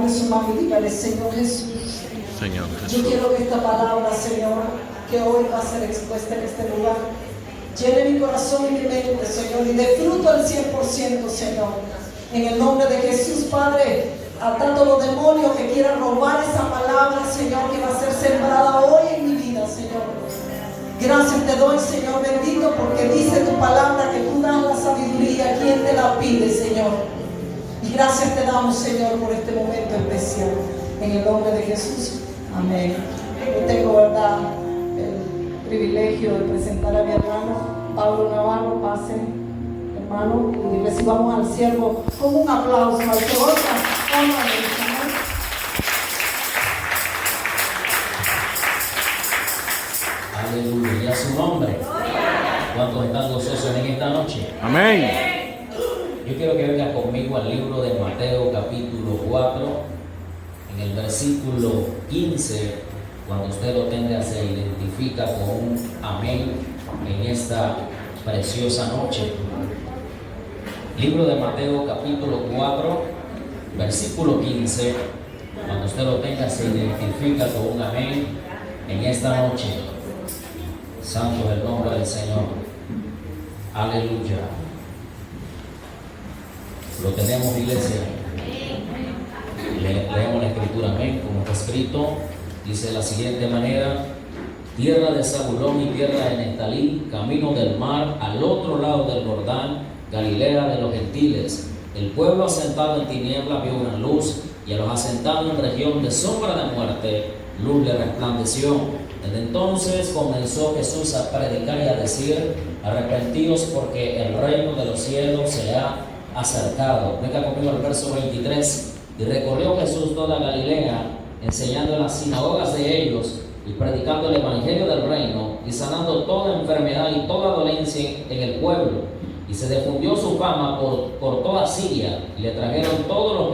De su mano y dígale, Señor Jesús, Señor yo Jesús. quiero que esta palabra, Señor, que hoy va a ser expuesta en este lugar, llene mi corazón y mi mente, Señor, y de fruto al 100%, Señor. En el nombre de Jesús, Padre, atando los demonios que quieran robar esa palabra, Señor, que va a ser sembrada hoy en mi vida, Señor. Gracias te doy, Señor bendito, porque dice tu palabra que tú das la sabiduría a quien te la pide, Señor. Y gracias te damos, Señor, por este momento especial. En el nombre de Jesús. Amén. Yo tengo, ¿verdad?, el privilegio de presentar a mi hermano Pablo Navarro. Pase, hermano, y recibamos al siervo con un aplauso al que otra honra del Señor. Aleluya, a su nombre. ¿Cuántos están gozosos en esta noche? Amén. Yo quiero que venga conmigo al libro de Mateo capítulo 4, en el versículo 15. Cuando usted lo tenga, se identifica con un amén en esta preciosa noche. Libro de Mateo capítulo 4, versículo 15. Cuando usted lo tenga, se identifica con un amén en esta noche. Santo es el nombre del Señor. Aleluya. Lo tenemos, iglesia. Leemos la escritura, amén, como está escrito. Dice de la siguiente manera: tierra de Zabulón y tierra de Neftalí, camino del mar, al otro lado del Jordán, Galilea de los gentiles. El pueblo asentado en tinieblas vio una luz, y a los asentados en región de sombra de muerte, luz le resplandeció. Desde entonces comenzó Jesús a predicar y a decir: arrepentíos, porque el reino de los cielos se ha acercado. Venga conmigo al verso 23. Y recorrió Jesús toda Galilea, enseñando en las sinagogas de ellos y predicando el evangelio del reino y sanando toda enfermedad y toda dolencia en el pueblo. Y se difundió su fama por toda Siria, y le trajeron todo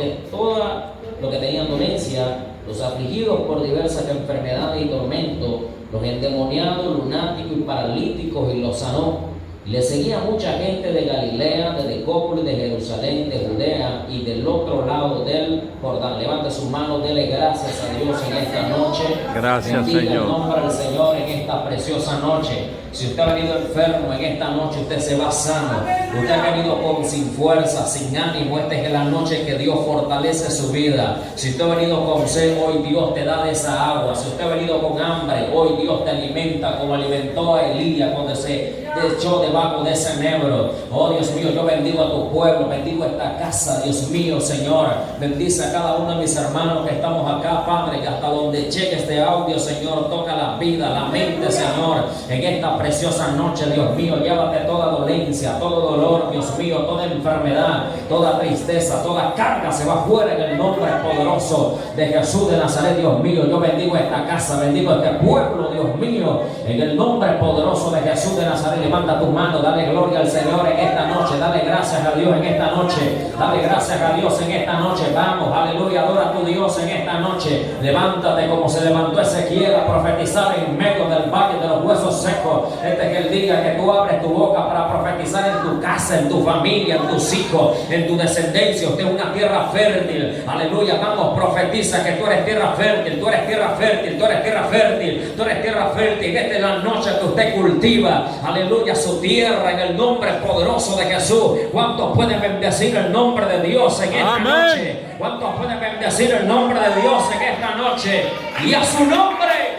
lo que tenían dolencia, los afligidos por diversas enfermedades y tormentos, los endemoniados, lunáticos y paralíticos, y los sanó. Y le seguía mucha gente de Galilea, de Decópolis, de Jerusalén, de Judea y del otro lado del Jordán. Levante sus manos, dele gracias a Dios en esta noche. Gracias, bendiga Señor. el nombre del Señor en esta preciosa noche. Si usted ha venido enfermo en esta noche, usted se va sano. Usted ha venido sin fuerza, sin ánimo. Esta es la noche que Dios fortalece su vida. Si usted ha venido con sed, hoy Dios te da de esa agua. Si usted ha venido con hambre, hoy Dios te alimenta como alimentó a Elías cuando se echó debajo de ese nebro. Oh Dios mío, yo bendigo a tu pueblo, bendigo esta casa, Dios mío, Señor. Bendice a cada uno de mis hermanos que estamos acá, Padre, que hasta donde llegue este audio, Señor, toca la vida, la mente, Señor, en esta preciosa noche, Dios mío. Llévate toda dolencia, todo dolor, Dios mío, toda enfermedad, toda tristeza, toda carga se va fuera en el nombre poderoso de Jesús de Nazaret, Dios mío. Yo bendigo esta casa, bendigo este pueblo, Dios mío, en el nombre poderoso de Jesús de Nazaret. Levanta tu mano, dale gloria al Señor en esta noche, dale gracias a Dios en esta noche, dale gracias a Dios en esta noche. Vamos, aleluya, adora a tu Dios en esta noche. Levántate como se levantó Ezequiel a profetizar en medio del valle de los huesos secos. Este es el día que tú abres tu boca para profetizar en tu casa, en tu familia, en tus hijos, en tu descendencia. Usted es una tierra fértil, aleluya. Vamos, profetiza que tú eres tierra fértil, tú eres tierra fértil, tú eres tierra fértil, tú eres tierra fértil. Esta es la noche que usted cultiva, aleluya, su tierra en el nombre poderoso de Jesús. ¿Cuántos pueden bendecir el nombre de Dios en esta noche? ¿Cuántos pueden bendecir el nombre de Dios en esta noche? Y a su nombre,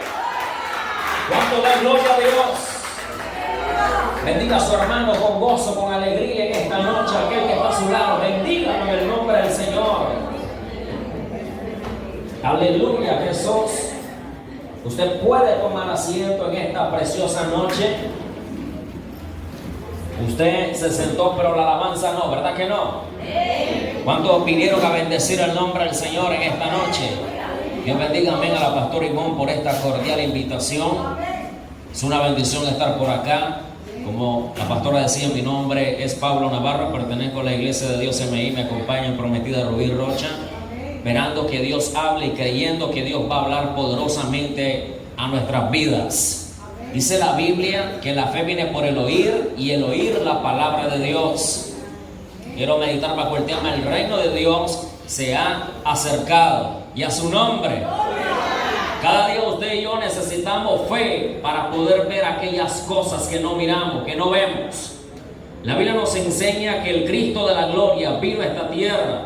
¿cuánto da gloria a Dios? Bendiga a su hermano con gozo, con alegría en esta noche. Aquel que está a su lado, bendígalo en el nombre del Señor. Aleluya, Jesús. Usted puede tomar asiento en esta preciosa noche. Usted se sentó, pero la alabanza no, ¿verdad que no? ¿Cuántos vinieron a bendecir el nombre del Señor en esta noche? Dios bendiga, amén, a la pastora Ivonne por esta cordial invitación. Es una bendición estar por acá. Como la pastora decía, mi nombre es Pablo Navarro, pertenezco a la Iglesia de Dios MI, me acompaña en Prometida Rubí Rocha, esperando que Dios hable y creyendo que Dios va a hablar poderosamente a nuestras vidas. Dice la Biblia que la fe viene por el oír y el oír la palabra de Dios. Quiero meditar bajo el tema el reino de Dios se ha acercado. Y a su nombre. Cada día usted y yo necesitamos fe para poder ver aquellas cosas que no miramos, que no vemos. La Biblia nos enseña que el Cristo de la gloria vino a esta tierra.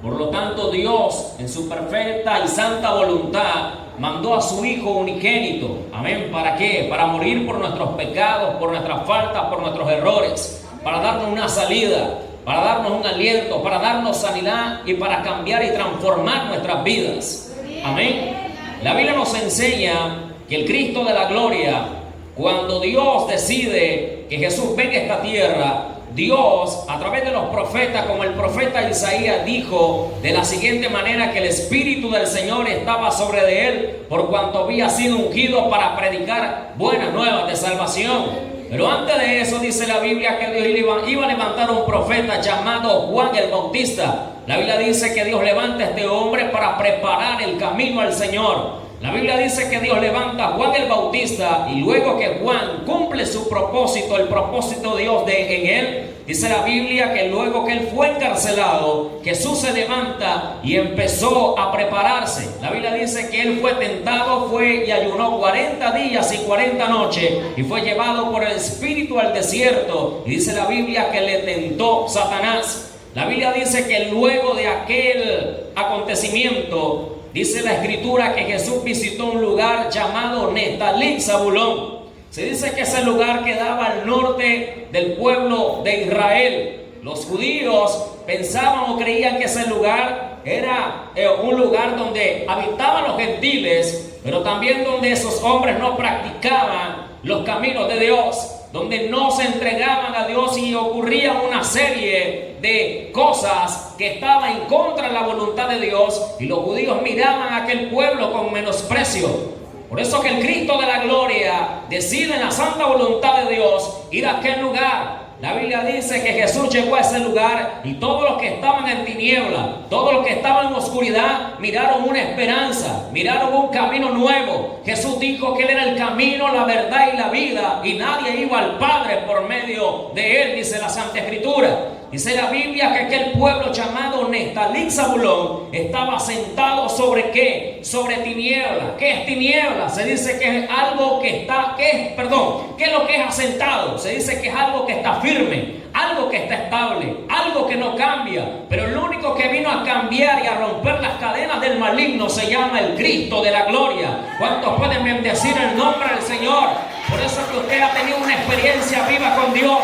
Por lo tanto, Dios, en su perfecta y santa voluntad, mandó a su Hijo unigénito. Amén. ¿Para qué? Para morir por nuestros pecados, por nuestras faltas, por nuestros errores. Para darnos una salida, para darnos un aliento, para darnos sanidad y para cambiar y transformar nuestras vidas. Amén. La Biblia nos enseña que el Cristo de la gloria, cuando Dios decide que Jesús venga a esta tierra, Dios, a través de los profetas, como el profeta Isaías dijo de la siguiente manera, que el Espíritu del Señor estaba sobre de él, por cuanto había sido ungido para predicar buenas nuevas de salvación. Pero antes de eso dice la Biblia que Dios iba a levantar un profeta llamado Juan el Bautista. La Biblia dice que Dios levanta a este hombre para preparar el camino al Señor. La Biblia dice que Dios levanta a Juan el Bautista, y luego que Juan cumple su propósito, el propósito de Dios en él, dice la Biblia que luego que él fue encarcelado, Jesús se levanta y empezó a prepararse. La Biblia dice que él fue tentado, fue y ayunó 40 días y 40 noches y fue llevado por el Espíritu al desierto, y dice la Biblia que le tentó Satanás. La Biblia dice que luego de aquel acontecimiento, dice la Escritura que Jesús visitó un lugar llamado Neftalí, Zabulón. Se dice que ese lugar quedaba al norte del pueblo de Israel. Los judíos pensaban o creían que ese lugar era un lugar donde habitaban los gentiles, pero también donde esos hombres no practicaban los caminos de Dios, donde no se entregaban a Dios y ocurría una serie de cosas que estaban en contra de la voluntad de Dios, y los judíos miraban a aquel pueblo con menosprecio. Por eso que el Cristo de la gloria decide en la santa voluntad de Dios ir a aquel lugar. La Biblia dice que Jesús llegó a ese lugar y todos los que estaban en tiniebla, todos los que estaban en oscuridad, miraron una esperanza, miraron un camino nuevo. Jesús dijo que Él era el camino, la verdad y la vida, y nadie iba al Padre por medio de Él, dice la Santa Escritura. Dice la Biblia que aquel pueblo llamado Neftalí, Zabulón, estaba sentado sobre ¿qué? Sobre tiniebla. ¿Qué es tiniebla? Se dice que es algo que está, ¿qué es lo que es asentado? Se dice que es algo que está firme, algo que está estable, algo que no cambia. Pero el único que vino a cambiar y a romper las cadenas del maligno se llama el Cristo de la gloria. ¿Cuántos pueden bendecir el nombre del Señor? Por eso que usted ha tenido una experiencia viva con Dios.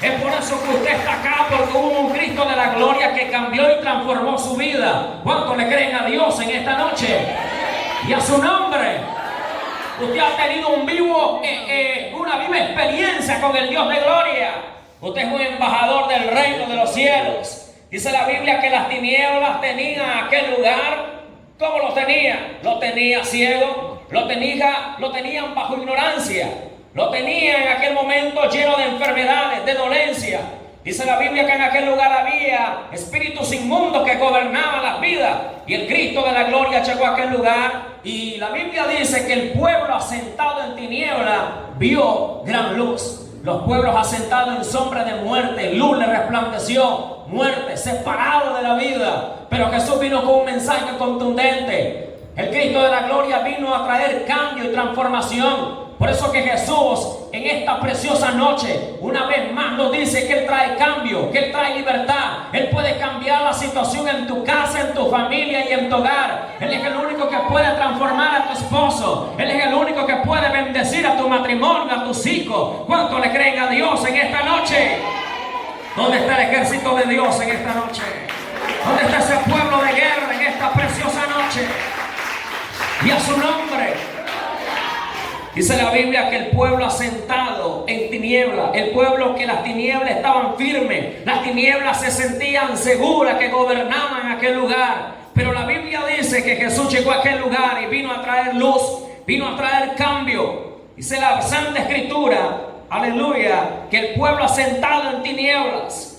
Es por eso que usted está acá, porque hubo un Cristo de la gloria que cambió y transformó su vida. ¿Cuántos le creen a Dios en esta noche? Y a su nombre. Usted ha tenido una viva experiencia con el Dios de gloria. Usted es un embajador del reino de los cielos. Dice la Biblia que las tinieblas tenían aquel lugar. ¿Cómo lo tenía? Lo tenía ciego, lo tenían bajo ignorancia. Lo tenía en aquel momento lleno de enfermedades, de dolencia. Dice la Biblia que en aquel lugar había espíritus inmundos que gobernaban las vidas. Y el Cristo de la gloria llegó a aquel lugar. Y la Biblia dice que el pueblo asentado en tiniebla vio gran luz. Los pueblos asentados en sombra de muerte, luz le resplandeció. Muerte, separado de la vida. Pero Jesús vino con un mensaje contundente. El Cristo de la gloria vino a traer cambio y transformación. Por eso que Jesús en esta preciosa noche una vez más nos dice que Él trae cambio, que Él trae libertad. Él puede cambiar la situación en tu casa, en tu familia y en tu hogar. Él es el único que puede transformar a tu esposo. Él es el único que puede bendecir a tu matrimonio, a tus hijos. ¿Cuánto le creen a Dios en esta noche? ¿Dónde está el ejército de Dios en esta noche? ¿Dónde está ese pueblo de guerra en esta preciosa noche? Y a su nombre. Dice la Biblia que el pueblo asentado en tinieblas, el pueblo que las tinieblas estaban firmes, las tinieblas se sentían seguras que gobernaban aquel lugar. Pero la Biblia dice que Jesús llegó a aquel lugar y vino a traer luz, vino a traer cambio. Dice la Santa Escritura, aleluya, que el pueblo asentado en tinieblas,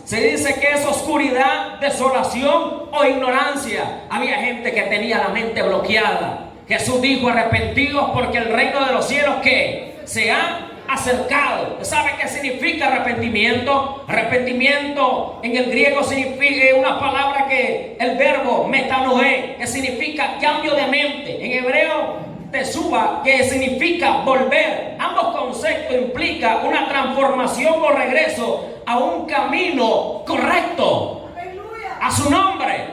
se dice que es oscuridad, desolación o ignorancia. Había gente que tenía la mente bloqueada. Jesús dijo: arrepentidos porque el reino de los cielos, ¿qué? Se ha acercado. ¿Sabe qué significa arrepentimiento? Arrepentimiento en el griego significa una palabra que el verbo metanoé, que significa cambio de mente. En hebreo teshuva, que significa volver. Ambos conceptos implican una transformación o regreso a un camino correcto. A su nombre.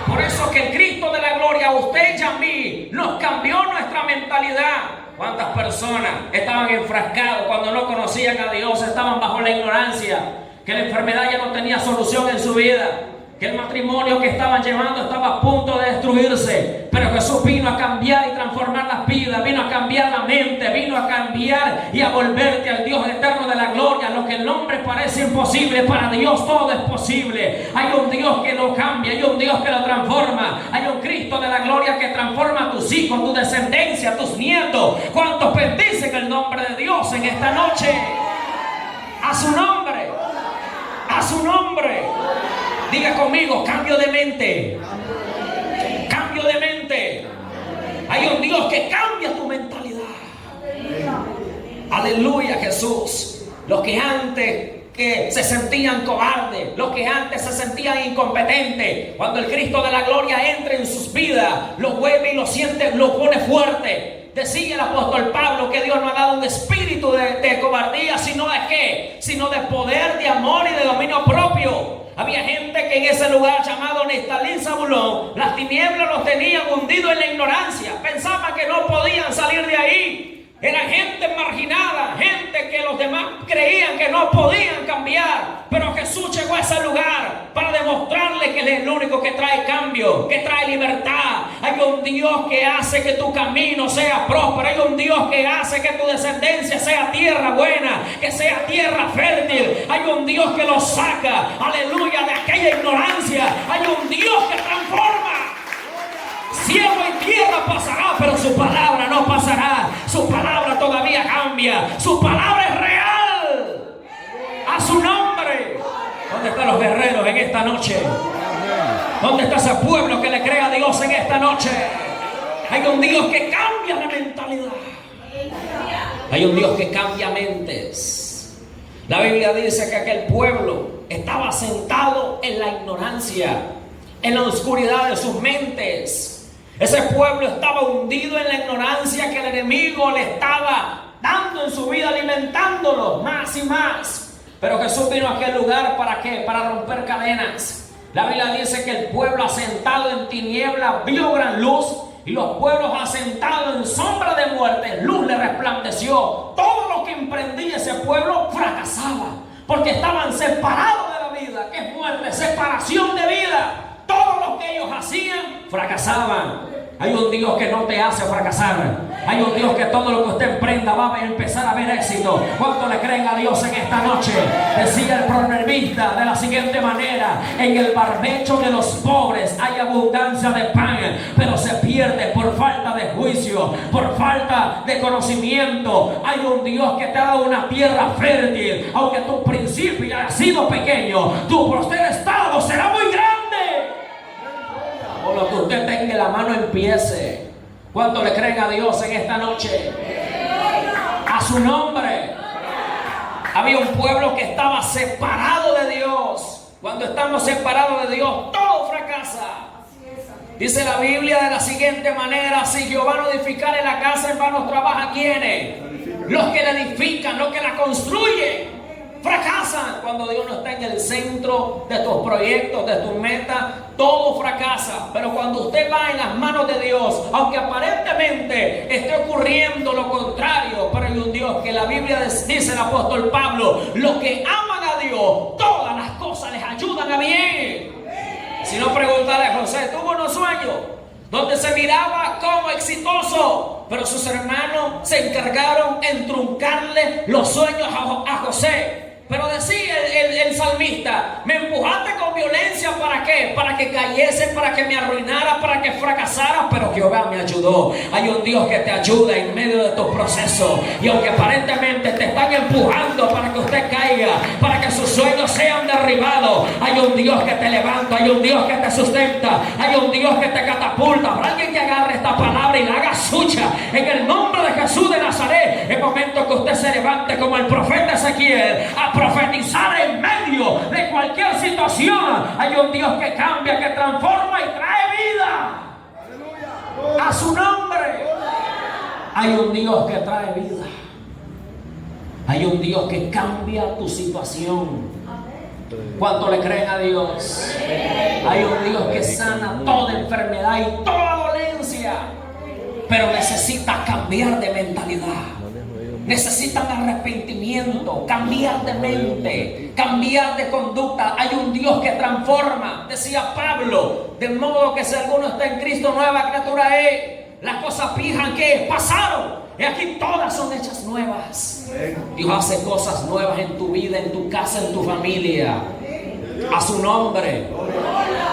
Por eso que el Cristo de la gloria a usted y a mí nos cambió nuestra mentalidad. ¿Cuántas personas estaban enfrascados cuando no conocían a Dios? Estaban bajo la ignorancia, que la enfermedad ya no tenía solución en su vida, que el matrimonio que estaban llevando estaba a punto de destruirse. Pero Jesús vino a cambiar y transformar las vidas, vino a cambiar la mente, vino a cambiar y a volverte al Dios eterno de la gloria. Lo que el hombre parece imposible, para Dios todo es posible. Hay un Dios que lo cambia, hay un Dios que lo transforma, hay un Cristo de la gloria que transforma a tus hijos, tu descendencia, tus nietos. ¿Cuántos bendicen el nombre de Dios en esta noche? A su nombre, a su nombre. Diga conmigo, cambio de mente. Cambio de mente. Hay un Dios que cambia tu mentalidad. Aleluya, Jesús. Los que antes que se sentían cobardes, los que antes se sentían incompetentes, cuando el Cristo de la gloria entra en sus vidas, los vuelve y los siente, los pone fuerte. Decía el apóstol Pablo que Dios no ha dado un espíritu de cobardía, sino de ¿qué? Sino de poder, de amor y de dominio propio. Había gente que en ese lugar llamado Neftalí, Zabulón, las tinieblas los tenían hundidos en la ignorancia. Pensaban que no podían salir de ahí. Era gente marginada, gente que los demás creían que no podían cambiar. Pero Jesús llegó a ese lugar para demostrarle que Él es el único que trae cambio, que trae libertad. Hay un Dios que hace que tu camino sea próspero. Hay un Dios que hace que tu descendencia sea tierra buena, que sea tierra fértil. Hay un Dios que los saca, aleluya, de aquella ignorancia. Hay un Dios que transforma. Cielo y tierra pasará, pero su palabra no pasará. Su palabra todavía cambia. Su palabra es real. A su nombre. ¿Dónde están los guerreros en esta noche? ¿Dónde está ese pueblo que le cree a Dios en esta noche? Hay un Dios que cambia la mentalidad. Hay un Dios que cambia mentes. La Biblia dice que aquel pueblo estaba sentado en la ignorancia, en la oscuridad de sus mentes. Ese pueblo estaba hundido en la ignorancia que el enemigo le estaba dando en su vida, alimentándolo más y más. Pero Jesús vino a aquel lugar ¿para qué? Para romper cadenas. La Biblia dice que el pueblo asentado en tinieblas vio gran luz, y los pueblos asentados en sombra de muerte, luz le resplandeció. Todo lo que emprendía ese pueblo fracasaba, porque estaban separados de la vida, que es muerte, separación de vida. Todo lo que ellos hacían, fracasaban. Hay un Dios que no te hace fracasar. Hay un Dios que todo lo que usted emprenda va a empezar a ver éxito. ¿Cuánto le creen a Dios en esta noche? Decía el proverbista de la siguiente manera: en el barbecho de los pobres hay abundancia de pan, pero se pierde por falta de juicio, por falta de conocimiento. Hay un Dios que te ha dado una tierra fértil. Aunque tu principio haya sido pequeño, tu próspero estado será muy grande. O lo que usted tenga en la mano empiece. ¿Cuánto le creen a Dios en esta noche? A su nombre. Había un pueblo que estaba separado de Dios. Cuando estamos separados de Dios, todo fracasa. Dice la Biblia de la siguiente manera: si Jehová no edificare la casa, en vano trabaja ¿quiénes? Los que la edifican, los que la construyen. Fracasan cuando Dios no está en el centro de tus proyectos, de tus metas. Todo fracasa. Pero cuando usted va en las manos de Dios, aunque aparentemente esté ocurriendo lo contrario, pero hay un Dios que la Biblia dice, el apóstol Pablo: los que aman a Dios, todas las cosas les ayudan a bien. Si no, pregúntale a José. Tuvo unos sueños donde se miraba como exitoso, pero sus hermanos se encargaron en truncarle los sueños a José. Pero decía el salmista: me empujaste con violencia, ¿para qué? Para que cayese, para que me arruinara, para que fracasara, pero Jehová me ayudó. Hay un Dios que te ayuda en medio de tu proceso. Y aunque aparentemente te están empujando para que usted caiga, para que sus sueños sean derribados, hay un Dios que te levanta, hay un Dios que te sustenta, hay un Dios que te catapulta. Habrá alguien que agarre esta palabra y la haga suya en el nombre de Jesús de Nazaret. Es momento que usted se levante como el profeta Ezequiel, a profetizar en medio de cualquier situación. Hay un Dios que cambia, que transforma y trae vida. A su nombre. Hay un Dios que trae vida. Hay un Dios que cambia tu situación. ¿Cuánto le creen a Dios? Hay un Dios que sana toda enfermedad y toda dolencia, pero necesita cambiar de mentalidad. Necesitan arrepentimiento, cambiar de mente, cambiar de conducta. Hay un Dios que transforma, decía Pablo, de modo que si alguno está en Cristo, nueva criatura es. Las cosas viejas que pasaron, y aquí todas son hechas nuevas. Dios hace cosas nuevas en tu vida, en tu casa, en tu familia. A su nombre.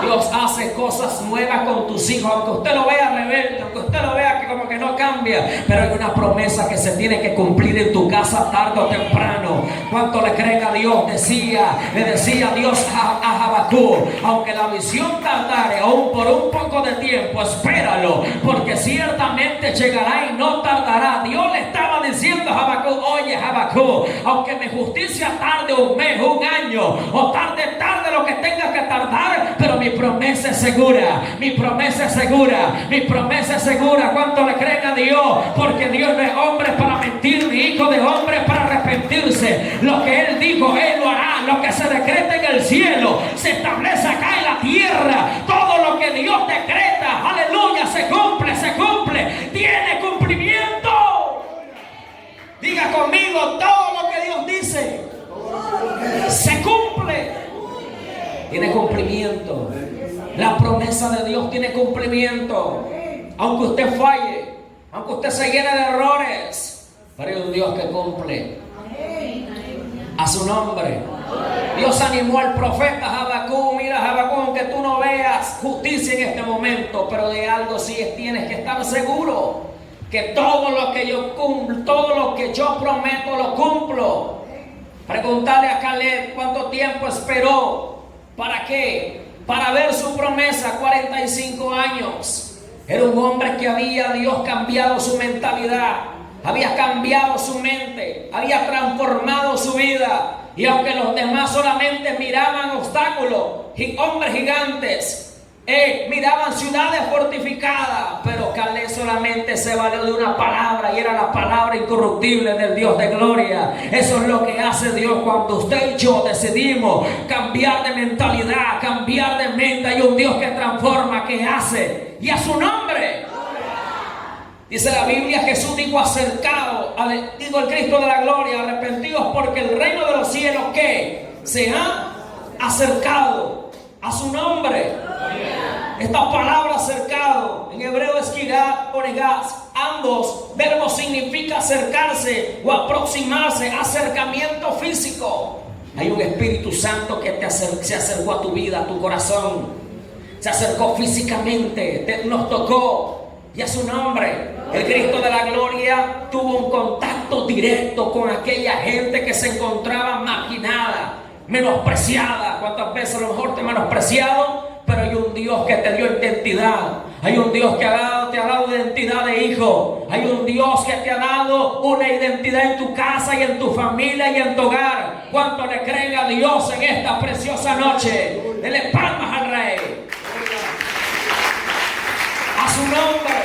Dios hace cosas nuevas con tus hijos, aunque usted lo vea rebelde, aunque usted lo vea que como que no cambia, pero hay una promesa que se tiene que cumplir en tu casa tarde o temprano. ¿Cuánto le creen a Dios? Le decía Dios a Habacuc, aunque la visión tardare aún por un poco de tiempo, espéralo, porque ciertamente llegará y no tardará. Dios le estaba diciendo a Habacuc, oye Habacuc, aunque mi justicia tarde un mes, un año, o tarde lo que tenga que tardar, pero mi promesa es segura, mi promesa es segura, mi promesa es segura. ¿Cuánto le creen a Dios? Porque Dios no es hombre para mentir, ni hijo de hombre para arrepentirse. Lo que Él dijo, Él lo hará. Lo que se decreta en el cielo se establece acá en la tierra. Todo lo que Dios decreta, aleluya, se cumple, tiene cumplimiento. Diga conmigo, todo lo que Dios dice se cumple. Tiene cumplimiento. La promesa de Dios tiene cumplimiento. Aunque usted falle, aunque usted se llene de errores, pero hay un Dios que cumple. A su nombre. Dios animó al profeta Habacuc. Mira Habacuc, aunque tú no veas justicia en este momento, pero de algo sí tienes que estar seguro, que todo lo que yo cumplo, todo lo que yo prometo lo cumplo. Preguntarle a Caleb cuánto tiempo esperó. ¿Para qué? Para ver su promesa, 45 años. Era un hombre que había Dios cambiado su mentalidad, había cambiado su mente, había transformado su vida. Y aunque los demás solamente miraban obstáculos, hombres gigantes, miraban ciudades fortificadas, pero Caleb solamente se valió de una palabra, y era la palabra incorruptible del Dios de gloria. Eso es lo que hace Dios cuando usted y yo decidimos cambiar de mentalidad, cambiar de mente. Hay un Dios que transforma, que hace, y a su nombre. Dice la Biblia, Jesús dijo acercado, digo el Cristo de la gloria, arrepentidos porque el reino de los cielos que se ha acercado. A su nombre. Esta palabra acercado en hebreo es kirat o negas. Ambos verbos significa acercarse o aproximarse, acercamiento físico. Hay un Espíritu Santo que se acercó a tu vida, a tu corazón. Se acercó físicamente, nos tocó, y a su nombre. El Cristo de la gloria tuvo un contacto directo con aquella gente que se encontraba marginada, menospreciada. ¿Cuántas veces a lo mejor te han menospreciado? Pero hay un Dios que te dio identidad. Hay un Dios que te ha dado identidad de hijo. Hay un Dios que te ha dado una identidad en tu casa y en tu familia y en tu hogar. ¿Cuánto le creen a Dios en esta preciosa noche? Dele palmas al Rey. A su nombre.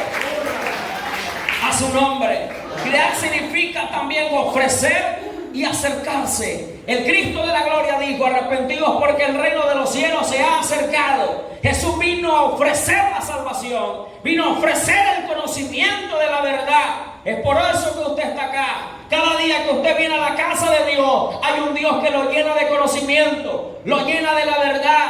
A su nombre. Crear significa también ofrecer y acercarse. El Cristo de la gloria dijo, arrepentidos porque el reino de los cielos se ha acercado. Jesús vino a ofrecer la salvación, vino a ofrecer el conocimiento de la verdad. Es por eso que usted está acá. Cada día que usted viene a la casa de Dios, hay un Dios que lo llena de conocimiento, lo llena de la verdad,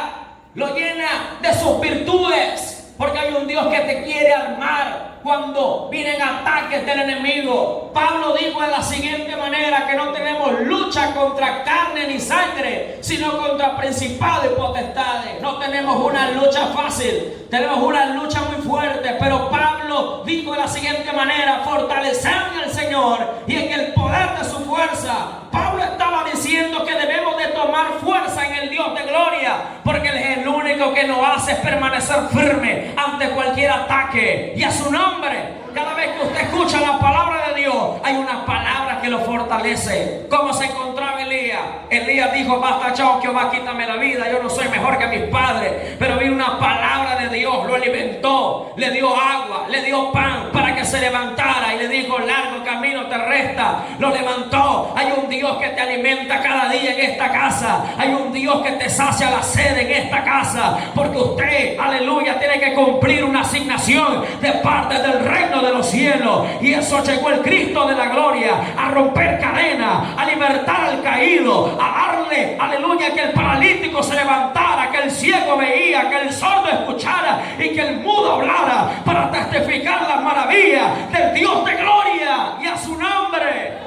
lo llena de sus virtudes, porque hay un Dios que te quiere armar cuando vienen ataques del enemigo. Pablo dijo de la siguiente manera, que no tenemos lucha contra carne ni sangre, sino contra principados y potestades. No tenemos una lucha fácil, tenemos una lucha muy fuerte, pero Pablo dijo de la siguiente manera, fortalecerme al Señor y en el poder de su fuerza. Pablo estaba diciendo que debemos de tomar fuerza en el Dios de gloria, porque Él es el único que nos hace permanecer firme ante cualquier ataque. Y a su nombre, cada vez que usted escucha la palabra de Dios, hay una palabra que lo fortalece. ¿Cómo se encontraba Elías? Elías dijo: basta, chao, Jehová, quítame la vida, yo no soy mejor que mis padres. Pero vino una palabra de Dios, lo alimentó, le dio agua, le dio pan para que se levantara y le dijo: largo camino te resta. Lo levantó. Hay un Dios que te alimenta cada día en esta casa. Hay un Dios que te sacia la sed en esta casa, porque usted, aleluya, tiene que cumplir una asignación de parte del reino de los cielos. Y eso llegó el Cristo de la gloria a romper cadenas, a libertar al caído, a darle, aleluya, que el paralítico se levantara, que el ciego veía, que el sordo escuchara y que el mudo hablara, para testificar las maravillas del Dios de gloria. Y a su nombre,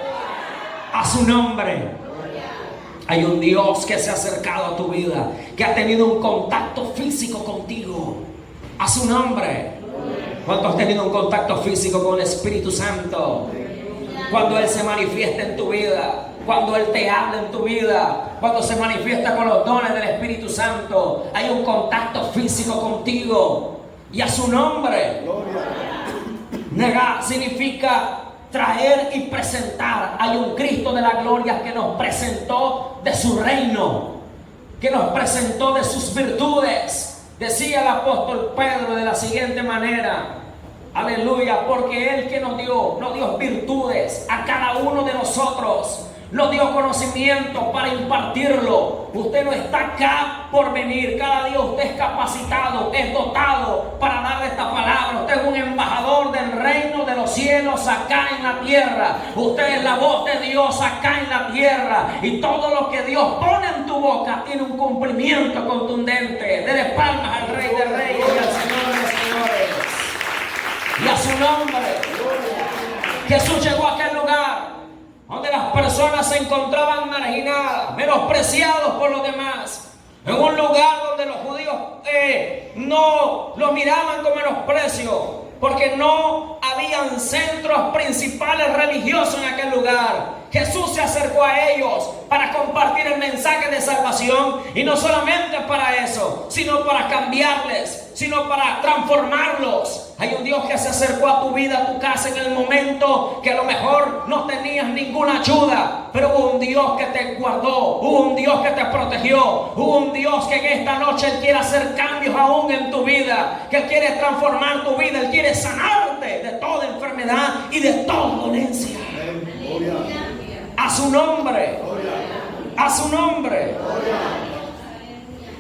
a su nombre. Hay un Dios que se ha acercado a tu vida, que ha tenido un contacto físico contigo. A su nombre. ¿Cuántos has tenido un contacto físico con el Espíritu Santo? Cuando Él se manifiesta en tu vida, cuando Él te habla en tu vida, cuando se manifiesta con los dones del Espíritu Santo, hay un contacto físico contigo. Y a su nombre. Negar significa traer y presentar. Hay un Cristo de la gloria que nos presentó de su reino, que nos presentó de sus virtudes. Decía el apóstol Pedro de la siguiente manera: aleluya, porque Él que nos dio virtudes a cada uno de nosotros, nos dio conocimiento para impartirlo. Usted no está acá por venir. Cada día usted es capacitado, es dotado para darle esta palabra. Usted es un embajador del reino de los cielos acá en la tierra. Usted es la voz de Dios acá en la tierra. Y todo lo que Dios pone en tu boca tiene un cumplimiento contundente. Dele palmas al Rey de Reyes y al Señor de Señores. Y a su nombre. Jesús llegó a aquel lugar donde las personas se encontraban marginadas, menospreciados por los demás. En un lugar donde los judíos no los miraban con menosprecio, porque no habían centros principales religiosos en aquel lugar. Jesús se acercó a ellos para compartir el mensaje de salvación, y no solamente para eso, sino para cambiarles, sino para transformarlos. Hay un Dios que se acercó a tu vida, a tu casa, en el momento que a lo mejor no tenías ninguna ayuda, pero hubo un Dios que te guardó, hubo un Dios que te protegió, hubo un Dios que en esta noche Él quiere hacer cambios aún en tu vida, que Él quiere transformar tu vida, Él quiere sanarte de toda enfermedad y de toda dolencia. A su nombre, a su nombre.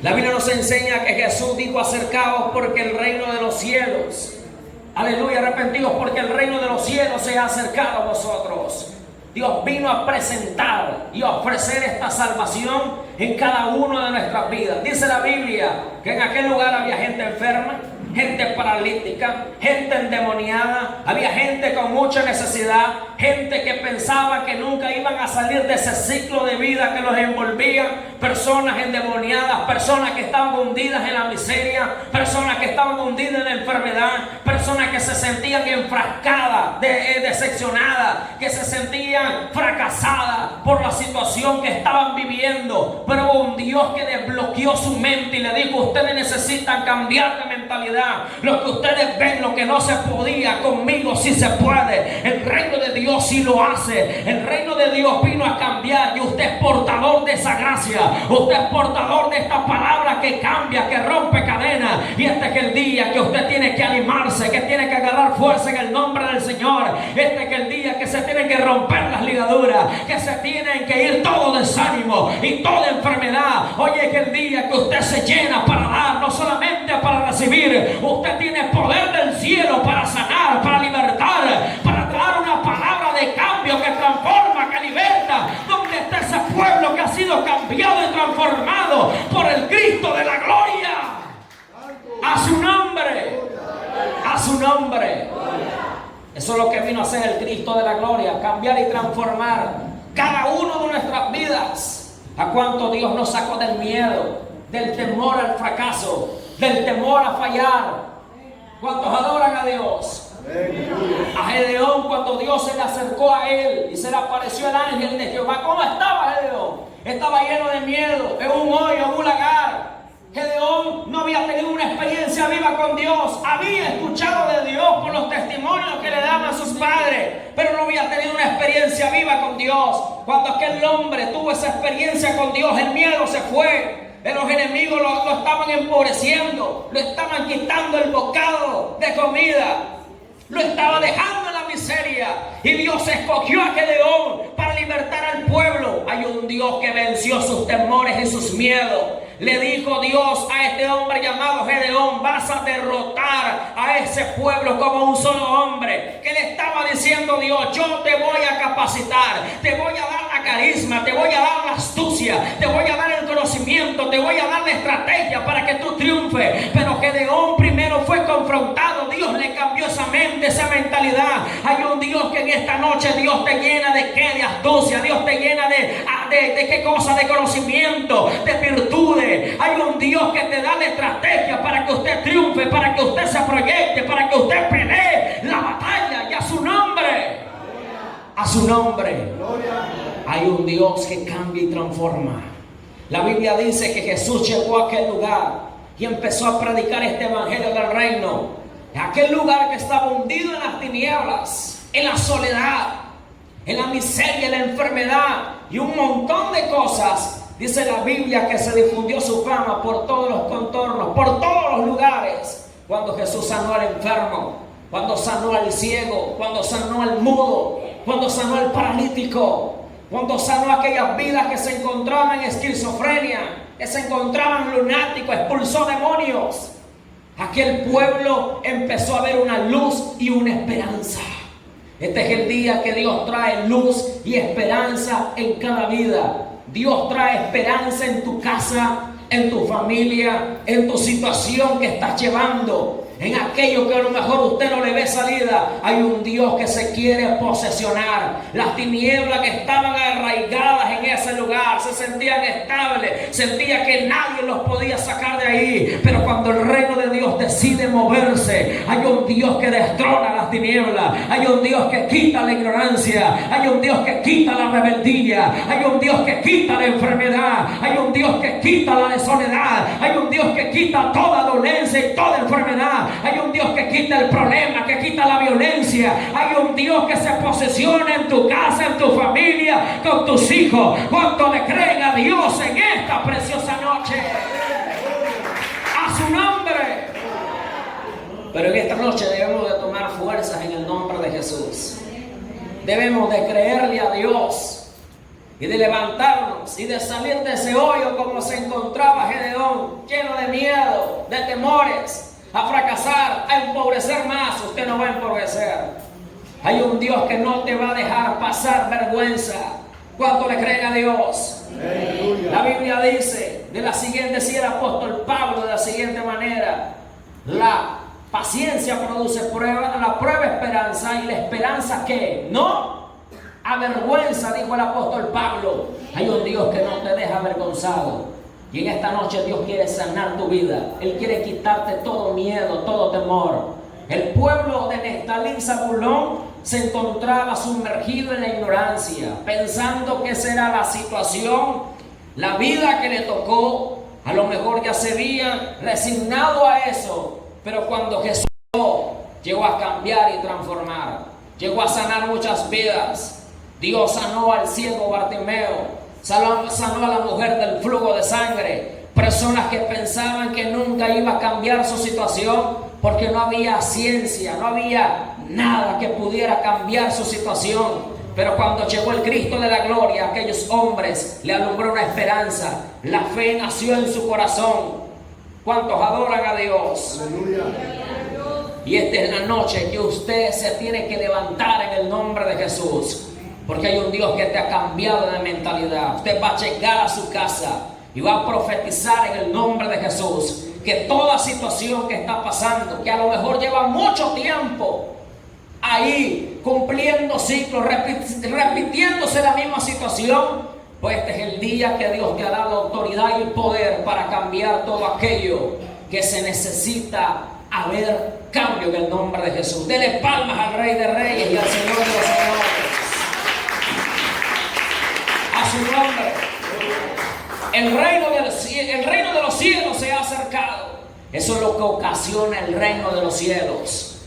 La Biblia nos enseña que Jesús dijo: acercaos porque el reino de los cielos, aleluya, arrepentidos porque el reino de los cielos se ha acercado a vosotros. Dios vino a presentar y a ofrecer esta salvación en cada una de nuestras vidas. Dice la Biblia que en aquel lugar había gente enferma, gente paralítica, gente endemoniada, había gente con mucha necesidad, gente que pensaba que nunca iban a salir de ese ciclo de vida que los envolvía, personas endemoniadas, personas que estaban hundidas en la miseria, personas que estaban hundidas en la enfermedad, personas que se sentían enfrascadas, decepcionadas, que se sentían fracasadas por la situación que estaban viviendo. Pero hubo un Dios que desbloqueó su mente y le dijo: ustedes necesitan cambiar de mentalidad. Lo que ustedes ven, lo que no se podía, conmigo sí se puede. El reino de Dios sí lo hace. El reino de Dios vino a cambiar, y usted es portador de esa gracia. Usted es portador de esta palabra que cambia, que rompe cadenas. Y este es el día que usted tiene que animarse, que tiene que agarrar fuerza en el nombre del Señor. Este es el día que se tienen que romper las ligaduras, que se tienen que ir todo desánimo y toda enfermedad. Hoy es el día que usted se llena para dar, no solamente para recibir. Usted tiene poder del cielo para sanar, para libertar, para traer una palabra de cambio que transforma, que liberta. ¿Dónde está ese pueblo que ha sido cambiado y transformado por el Cristo de la gloria? A su nombre, a su nombre. Eso es lo que vino a hacer el Cristo de la gloria: cambiar y transformar cada uno de nuestras vidas. ¿A cuánto Dios nos sacó del miedo, del temor al fracaso, del temor a fallar? ¿Cuántos adoran a Dios? A Gedeón, cuando Dios se le acercó a él y se le apareció el ángel de Jehová, ¿cómo estaba Gedeón? Estaba lleno de miedo, en un hoyo, en un lagar. Gedeón no había tenido una experiencia viva con Dios. Había escuchado de Dios por los testimonios que le daban sus padres, pero no había tenido una experiencia viva con Dios. Cuando aquel hombre tuvo esa experiencia con Dios, el miedo se fue. Los enemigos lo estaban empobreciendo, lo estaban quitando el bocado de comida, lo estaba dejando en la miseria. Y Dios escogió a Gedeón para libertar al pueblo. Hay un Dios que venció sus temores y sus miedos. Le dijo Dios a este hombre llamado Gedeón: vas a derrotar a ese pueblo como un solo hombre. Que le estaba diciendo Dios: yo te voy a capacitar, te voy a dar la carisma, te voy a dar la astucia, te voy a dar el conocimiento, te voy a dar la estrategia para que tú triunfes. Pero Gedeón primero fue confrontado. Dios le cambió esa mente, esa mentalidad. Hay un Dios que en esta noche Dios te llena de qué, de astucia. Dios te llena de qué cosa, de conocimiento, de virtudes. Hay un Dios que te da la estrategia para que usted triunfe, para que usted se proyecte, para que usted pelee la batalla. Y a su nombre, a su nombre, hay un Dios que cambia y transforma. La Biblia dice que Jesús llegó a aquel lugar y empezó a predicar este evangelio del reino. Aquel lugar que estaba hundido en las tinieblas, en la soledad, en la miseria, en la enfermedad y un montón de cosas. Dice la Biblia que se difundió su fama por todos los contornos, por todos los lugares. Cuando Jesús sanó al enfermo, cuando sanó al ciego, cuando sanó al mudo, cuando sanó al paralítico, cuando sanó a aquellas vidas que se encontraban en esquizofrenia, que se encontraban lunáticos, expulsó demonios. Aquel pueblo empezó a ver una luz y una esperanza. Este es el día que Dios trae luz y esperanza en cada vida. Dios trae esperanza en tu casa, en tu familia, en tu situación que estás llevando, en aquello que a lo mejor usted no le ve salida. Hay un Dios que se quiere posesionar. Las tinieblas que estaban arraigadas en ese lugar se sentían estables, sentía que nadie los podía sacar de ahí. Pero cuando el reino de Dios decide moverse, hay un Dios que destrona las tinieblas, hay un Dios que quita la ignorancia, hay un Dios que quita la rebeldía, hay un Dios que quita la enfermedad, hay un Dios que quita la soledad, hay un Dios que quita toda dolencia y toda enfermedad. Hay un Dios que quita el problema, que quita la violencia. Hay un Dios que se posesiona en tu casa, en tu familia, con tus hijos. ¿Cuánto le creen a Dios en esta preciosa noche? A su nombre. Pero en esta noche debemos de tomar fuerzas en el nombre de Jesús. Debemos de creerle a Dios y de levantarnos y de salir de ese hoyo como se encontraba Gedeón, lleno de miedo, de temores, a fracasar, a empobrecer más. Usted no va a empobrecer. Hay un Dios que no te va a dejar pasar vergüenza. ¿Cuánto le creen a Dios? Aleluya. La Biblia dice de la siguiente, si el apóstol Pablo, de la siguiente manera: la paciencia produce prueba, la prueba esperanza, y la esperanza ¿qué? No avergüenza, dijo el apóstol Pablo. Hay un Dios que no te deja avergonzado. Y en esta noche Dios quiere sanar tu vida. Él quiere quitarte todo miedo, todo temor. El pueblo de Neftalí y Zabulón se encontraba sumergido en la ignorancia, pensando que esa era la situación, la vida que le tocó. A lo mejor ya se habían resignado a eso. Pero cuando Jesús llegó a cambiar y transformar, llegó a sanar muchas vidas. Dios sanó al ciego Bartimeo, sanó a la mujer del flujo de sangre. Personas que pensaban que nunca iba a cambiar su situación porque no había ciencia, no había nada que pudiera cambiar su situación. Pero cuando llegó el Cristo de la gloria, aquellos hombres le alumbró una esperanza. La fe nació en su corazón. ¿Cuántos adoran a Dios? Aleluya. Y esta es la noche que usted se tiene que levantar en el nombre de Jesús. Porque hay un Dios que te ha cambiado de mentalidad. Usted va a llegar a su casa y va a profetizar en el nombre de Jesús que toda situación que está pasando, que a lo mejor lleva mucho tiempo ahí cumpliendo ciclos, repitiéndose la misma situación, pues este es el día que Dios te ha dado autoridad y poder para cambiar todo aquello que se necesita haber cambio en el nombre de Jesús. Dele palmas al Rey de Reyes y al Señor de los Señores. A su nombre. el reino de los cielos se ha acercado. Eso es lo que ocasiona el reino de los cielos.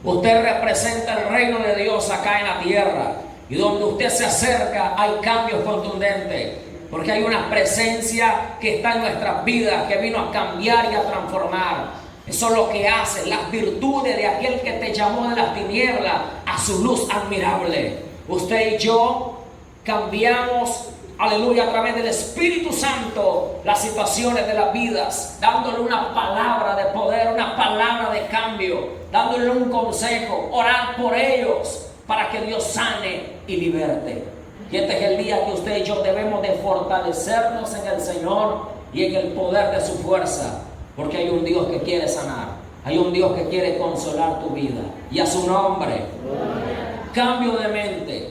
Usted representa el reino de Dios acá en la tierra. Y donde usted se acerca hay cambios contundentes. Porque hay una presencia que está en nuestras vidas, que vino a cambiar y a transformar. Eso es lo que hace las virtudes de aquel que te llamó de las tinieblas a su luz admirable. Usted y yo cambiamos, aleluya, a través del Espíritu Santo las situaciones de las vidas, dándole una palabra de poder, una palabra de cambio, dándole un consejo, orar por ellos para que Dios sane y liberte. Y este es el día que usted y yo debemos de fortalecernos en el Señor y en el poder de su fuerza, porque hay un Dios que quiere sanar, hay un Dios que quiere consolar tu vida, y a su nombre. Cambio de mente.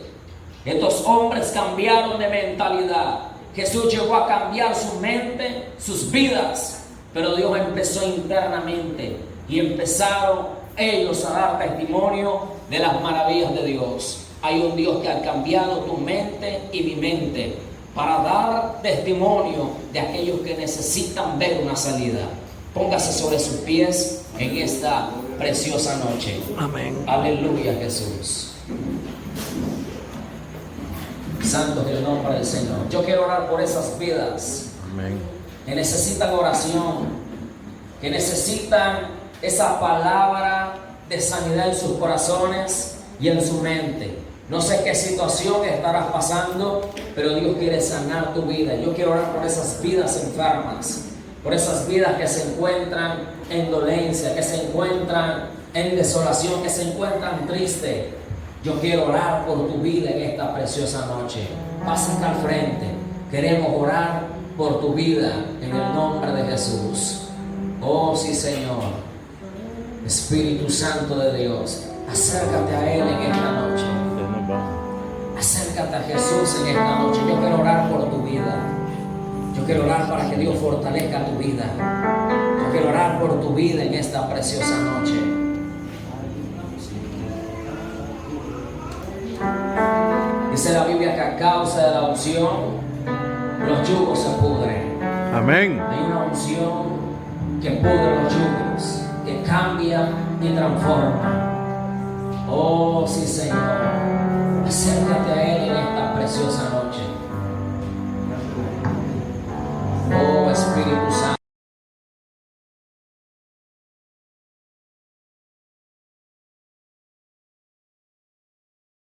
Estos hombres cambiaron de mentalidad. Jesús llegó a cambiar su mente, sus vidas, pero Dios empezó internamente y empezaron ellos a dar testimonio de las maravillas de Dios. Hay un Dios que ha cambiado tu mente y mi mente para dar testimonio de aquellos que necesitan ver una salida. Póngase sobre sus pies en esta preciosa noche. Amén. Aleluya, Jesús. Santo es el nombre del Señor. Yo quiero orar por esas vidas. Amén. Que necesitan oración, que necesitan esa palabra de sanidad en sus corazones y en su mente. No sé qué situación estarás pasando, pero Dios quiere sanar tu vida. Yo quiero orar por esas vidas enfermas, por esas vidas que se encuentran en dolencia, que se encuentran en desolación, que se encuentran tristes. Yo quiero orar por tu vida en esta preciosa noche. Pasa acá al frente. Queremos orar por tu vida en el nombre de Jesús. Oh sí, Señor. Espíritu Santo de Dios, acércate a Él en esta noche. Acércate a Jesús en esta noche. Yo quiero orar por tu vida. Yo quiero orar para que Dios fortalezca tu vida. Yo quiero orar por tu vida en esta preciosa noche. Dice la Biblia que a causa de la unción los yugos se pudren. Amén. Hay una unción que pudre los yugos, que cambia y transforma. Oh sí, Señor. Acércate